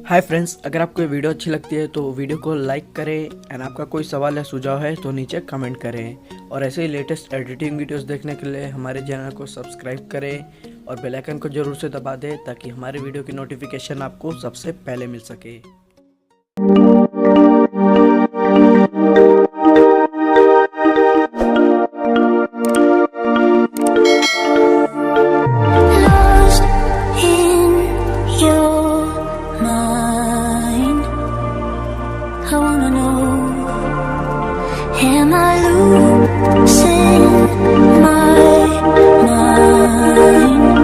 Hi friends, अगर आपको ये वीडियो अच्छी लगती है तो वीडियो को लाइक करें एंड आपका कोई सवाल या सुझाव है तो नीचे कमेंट करें। और ऐसे ही लेटेस्ट एडिटिंग वीडियोस देखने के लिए हमारे चैनल को सब्सक्राइब करें और बेल आइकन को ज़रूर से दबा दें ताकि हमारे वीडियो की नोटिफिकेशन आपको सबसे पहले मिल सके। I wanna know, am I losing my mind?